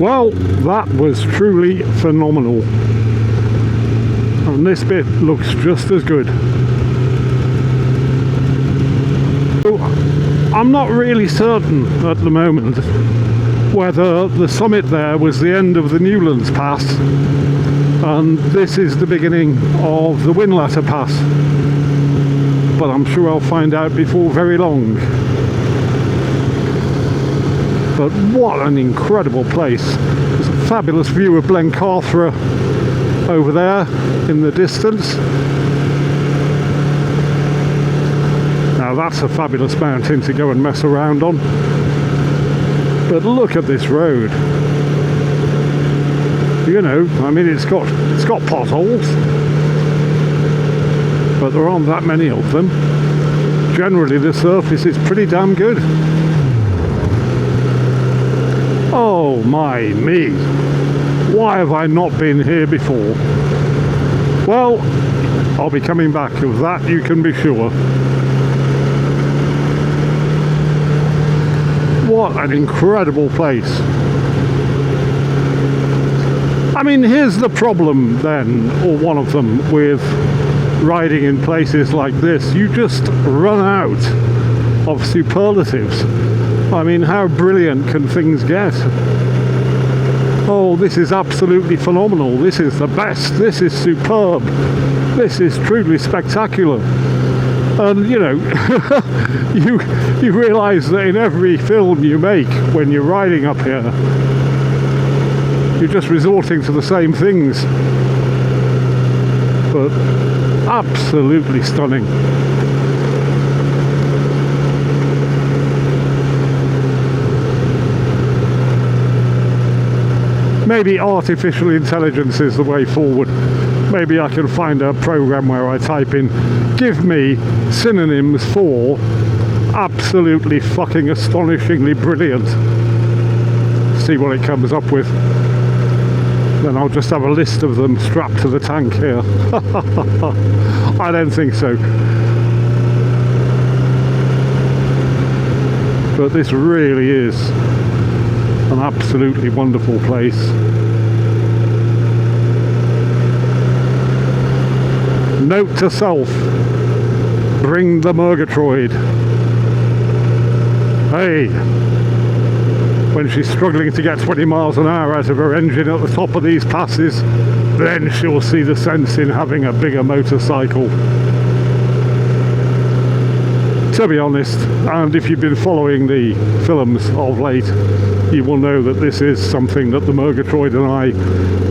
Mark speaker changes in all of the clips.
Speaker 1: Well, that was truly phenomenal. And this bit looks just as good. So, I'm not really certain at the moment whether the summit there was the end of the Newlands Pass and this is the beginning of the Whinlatter Pass. But I'm sure I'll find out before very long. But what an incredible place. There's a fabulous view of Blencathra over there in the distance. Now that's a fabulous mountain to go and mess around on. But look at this road. You know, I mean, it's got potholes, but there aren't that many of them. Generally the surface is pretty damn good. Oh my me, why have I not been here before? Well, I'll be coming back, of that you can be sure. What an incredible place. I mean, here's the problem then, or one of them, with riding in places like this. You just run out of superlatives. I mean, how brilliant can things get? Oh, this is absolutely phenomenal. This is the best. This is superb. This is truly spectacular. And, you know, you realise that in every film you make when you're riding up here, you're just resorting to the same things. But absolutely stunning. Maybe artificial intelligence is the way forward. Maybe I can find a program where I type in, give me synonyms for absolutely fucking astonishingly brilliant. See what it comes up with. Then I'll just have a list of them strapped to the tank here. I don't think so. But this really is an absolutely wonderful place. Note to self, bring the Murgatroyd. Hey, when she's struggling to get 20 miles an hour out of her engine at the top of these passes, then she'll see the sense in having a bigger motorcycle. To be honest, and if you've been following the films of late, you will know that this is something that the Murgatroyd and I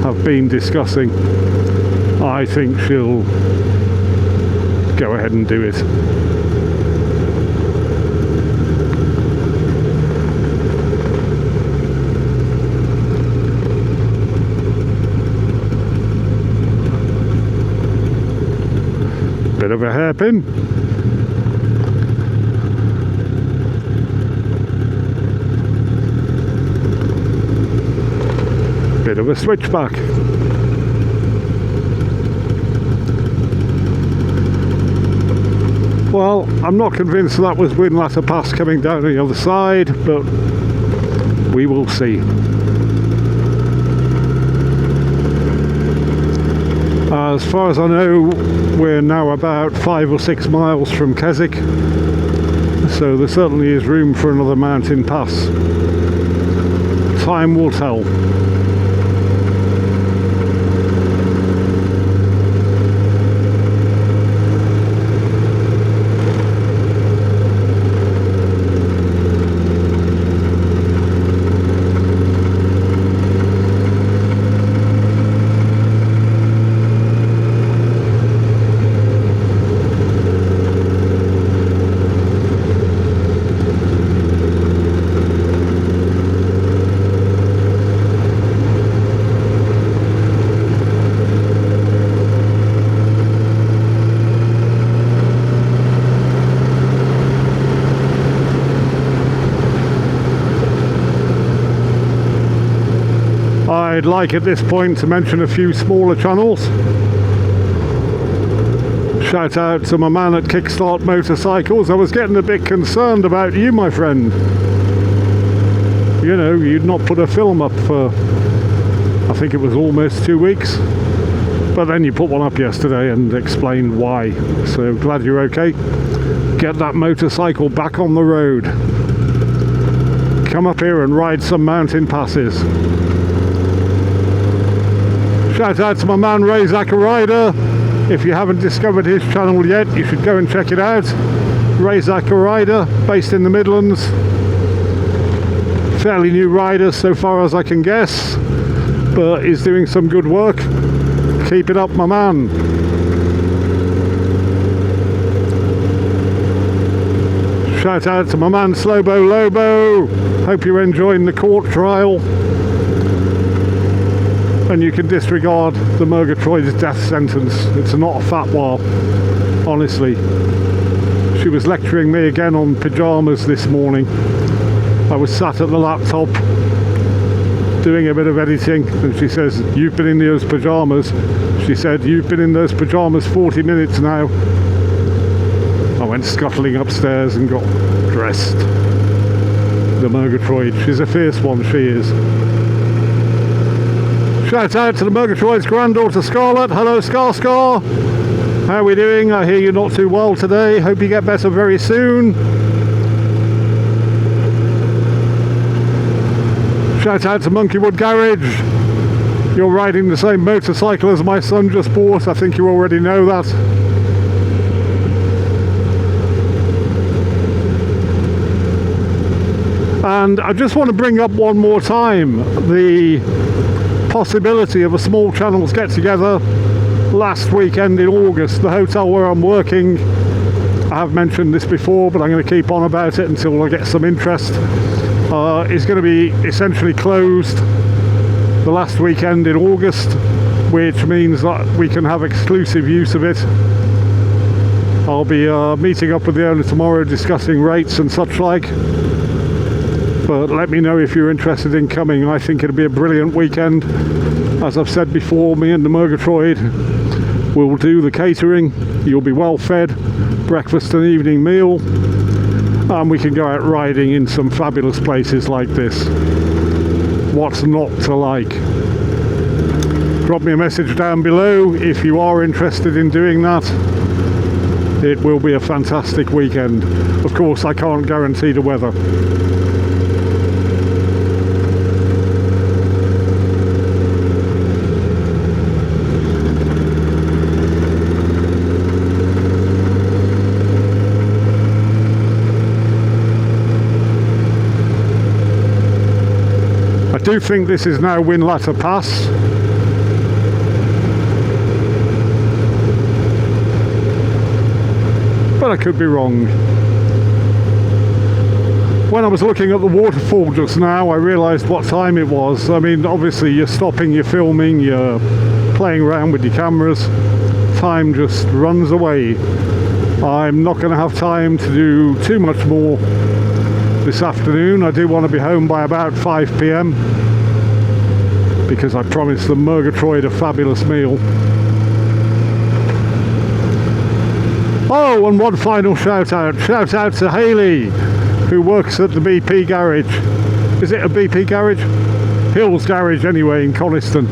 Speaker 1: have been discussing. I think she'll go ahead and do it. Bit of a hairpin. Bit of a switchback. Well, I'm not convinced that was Whinlatter Pass coming down the other side, but we will see. As far as I know, we're now about 5 or 6 miles from Keswick, so there certainly is room for another mountain pass. Time will tell. I'd like at this point to mention a few smaller channels. Shout out to my man at Kickstart Motorcycles. I was getting a bit concerned about you, my friend. you know, you'd not put a film up for, I think it was almost 2 weeks. But then you put one up yesterday and explained why. So glad you're okay. Get that motorcycle back on the road. Come up here and ride some mountain passes. Shout out to my man Ray Zachariah. If you haven't discovered his channel yet, you should go and check it out. Ray Zachariah, based in the Midlands. Fairly new rider so far as I can guess, but he's doing some good work. Keep it up, my man. Shout out to my man Slobo Lobo. Hope you're enjoying the court trial. And you can disregard the Murgatroyd's death sentence. It's not a fatwa, honestly. She was lecturing me again on pyjamas this morning. I was sat at the laptop doing a bit of editing, and she says, "You've been in those pyjamas." She said, "You've been in those pyjamas 40 minutes now." I went scuttling upstairs and got dressed. The Murgatroyd, she's a fierce one, she is. Shout out to the Murgatroyd's granddaughter Scarlett. Hello Scar. How are we doing? I hear you're not too well today. Hope you get better very soon. Shout out to Monkeywood Garage. You're riding the same motorcycle as my son just bought. I think you already know that. And I just want to bring up one more time the possibility of a small channels get together last weekend in August. The hotel where I'm working, I have mentioned this before, but I'm going to keep on about it until I get some interest, is going to be essentially closed the last weekend in August, which means that we can have exclusive use of it. I'll be meeting up with the owner tomorrow, discussing rates and such like. But let me know if you're interested in coming. I think it'll be a brilliant weekend. As I've said before, me and the Murgatroyd will do the catering. You'll be well fed, breakfast and evening meal, and we can go out riding in some fabulous places like this. What's not to like? Drop me a message down below if you are interested in doing that. It will be a fantastic weekend. Of course, I can't guarantee the weather. I do think this is now Whinlatter Pass. But I could be wrong. When I was looking at the waterfall just now, I realised what time it was. I mean, obviously you're stopping, you're filming, you're playing around with your cameras. Time just runs away. I'm not going to have time to do too much more this afternoon. I do want to be home by about 5 PM because I promised the Murgatroyd a fabulous meal. Oh, and one final shout out to Hayley, who works at the BP garage. Is it a BP garage? Hills Garage anyway, in Coniston.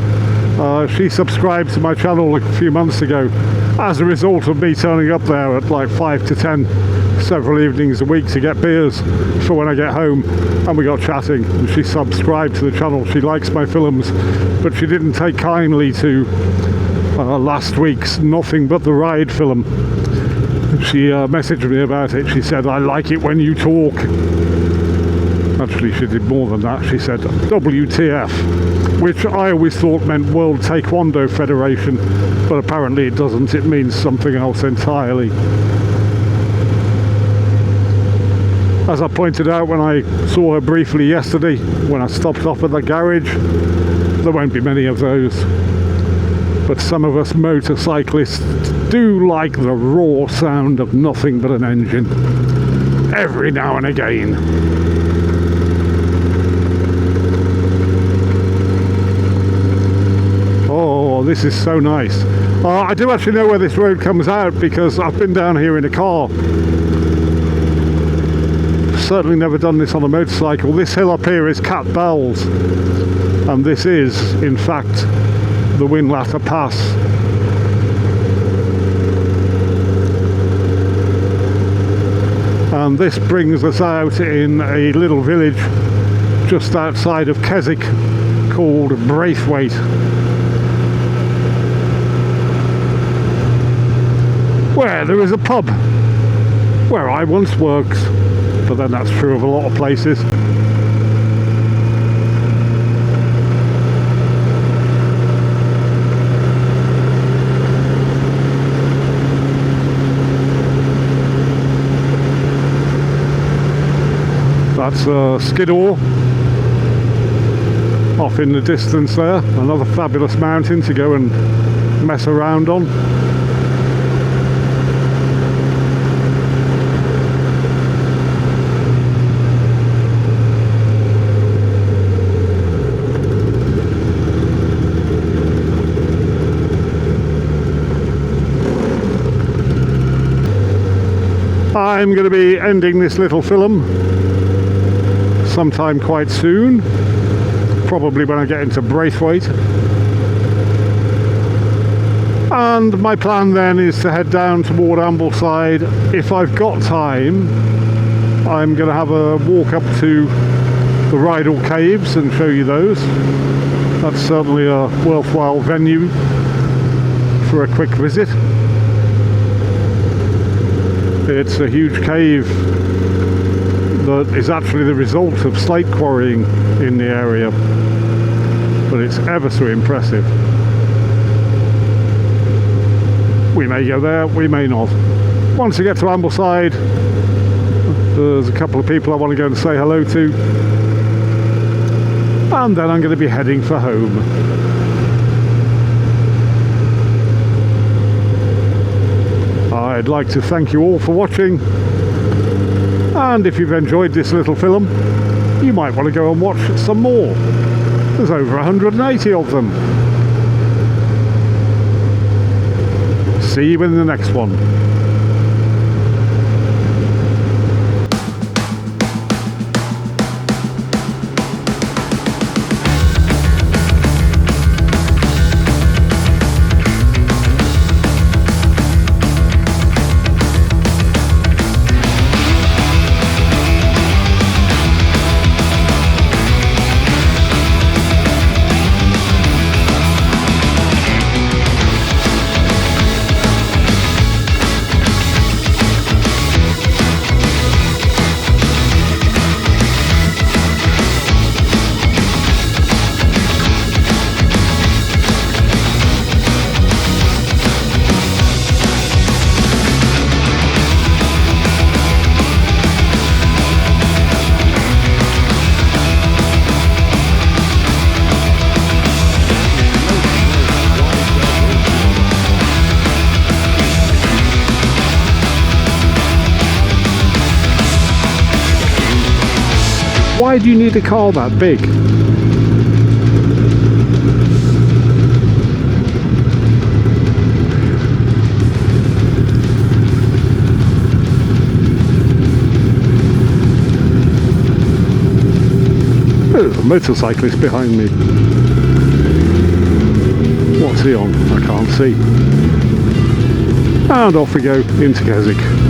Speaker 1: She subscribed to my channel a few months ago as a result of me turning up there at like 5 to 10 several evenings a week to get beers for when I get home, and we got chatting, and she subscribed to the channel. She likes my films, but she didn't take kindly to last week's Nothing But the Ride film. She messaged me about it. She said, "I like it when you talk." Actually, she did more than that. She said WTF, which I always thought meant World Taekwondo Federation, but apparently it doesn't. It means something else entirely. As I pointed out when I saw her briefly yesterday, when I stopped off at the garage, there won't be many of those. But some of us motorcyclists do like the raw sound of nothing but an engine, every now and again. Oh, this is so nice. I do actually know where this road comes out because I've been down here in a car certainly never done this on a motorcycle. This hill up here is Cat Bells, and this is in fact the Whinlatter Pass. And this brings us out in a little village just outside of Keswick called Braithwaite. Where there is a pub where I once worked, but then that's true of a lot of places. That's Skiddaw off in the distance there, another fabulous mountain to go and mess around on. I'm going to be ending this little film sometime quite soon, probably when I get into Braithwaite. And my plan then is to head down toward Ambleside. If I've got time, I'm going to have a walk up to the Rydal Caves and show you those. That's certainly a worthwhile venue for a quick visit. It's a huge cave that is actually the result of slate quarrying in the area, but it's ever so impressive. We may go there, we may not. Once we get to Ambleside, there's a couple of people I want to go and say hello to, and then I'm going to be heading for home. I'd like to thank you all for watching, and if you've enjoyed this little film, you might want to go and watch some more. There's over 180 of them. See you in the next one. Why do you need a car that big? There's a motorcyclist behind me. What's he on? I can't see. And off we go into Keswick.